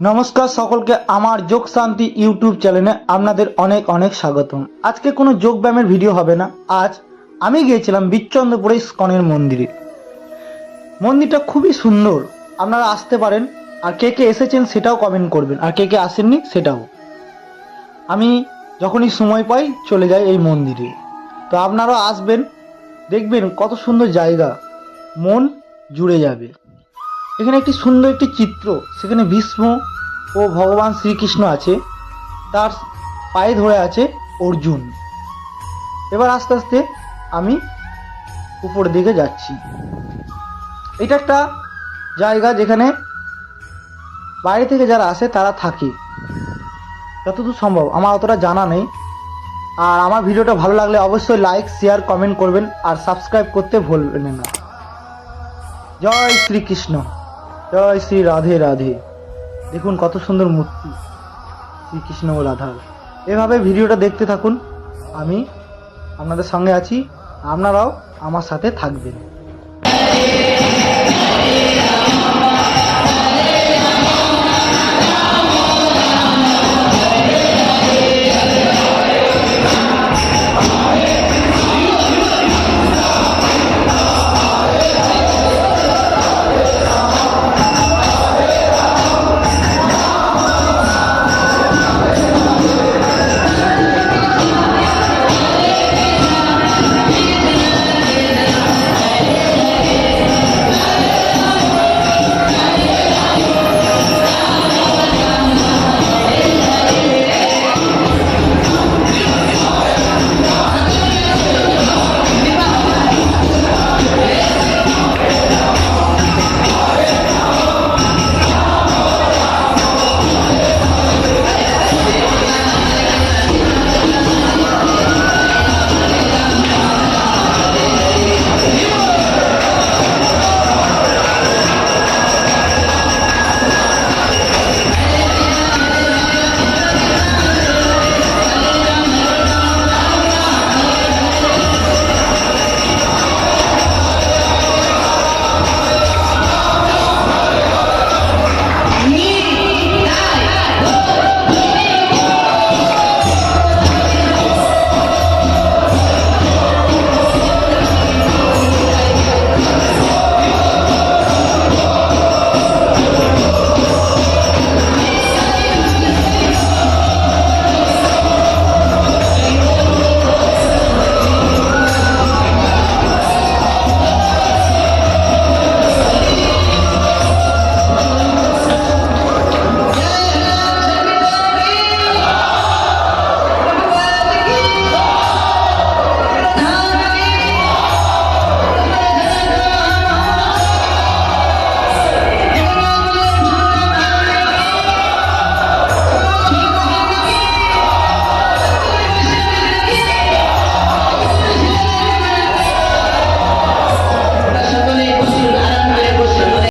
নমস্কার সকলকে আমার যোগ শান্তি ইউটিউব চ্যানেলে আপনাদের অনেক অনেক স্বাগতম। আজকে কোনো যোগ ব্যায়ামের ভিডিও হবে না। আজ আমি গিয়েছিলাম বিচ্চন্দ্রপুরে ইস্কনের মন্দিরে। মন্দিরটা খুবই সুন্দর, আপনারা আসতে পারেন। আর কে কে এসেছেন সেটাও কমেন্ট করবেন, আর কে কে আসেননি সেটাও। আমি যখনই সময় পাই চলে যাই এই মন্দিরে। তো আপনারাও আসবেন, দেখবেন কত সুন্দর জায়গা, মন জুড়ে যাবে। এখানে একটি সুন্দর একটি চিত্র, সেখানে ভীষ্ম ও ভগবান শ্রীকৃষ্ণ আছে, তার পায়ে ধরে আছে অর্জুন। এবার আস্তে আস্তে আমি উপরের দিকে যাচ্ছি। এটা একটা জায়গা যেখানে বাইরে থেকে যারা আসে তারা থাকে, যতদূর সম্ভব। আমার অতটা জানা নেই। আর আমার ভিডিওটা ভালো লাগলে অবশ্যই লাইক শেয়ার কমেন্ট করবেন, আর সাবস্ক্রাইব করতে ভুলবেন না। জয় শ্রীকৃষ্ণ, জয় শ্রী রাধে রাধে। দেখুন কত সুন্দর মূর্তি শ্রীকৃষ্ণ ও রাধার। এভাবে ভিডিওটা দেখতে থাকুন, আমি আপনাদের সঙ্গে আছি, আপনারাও আমার সাথে থাকবেন।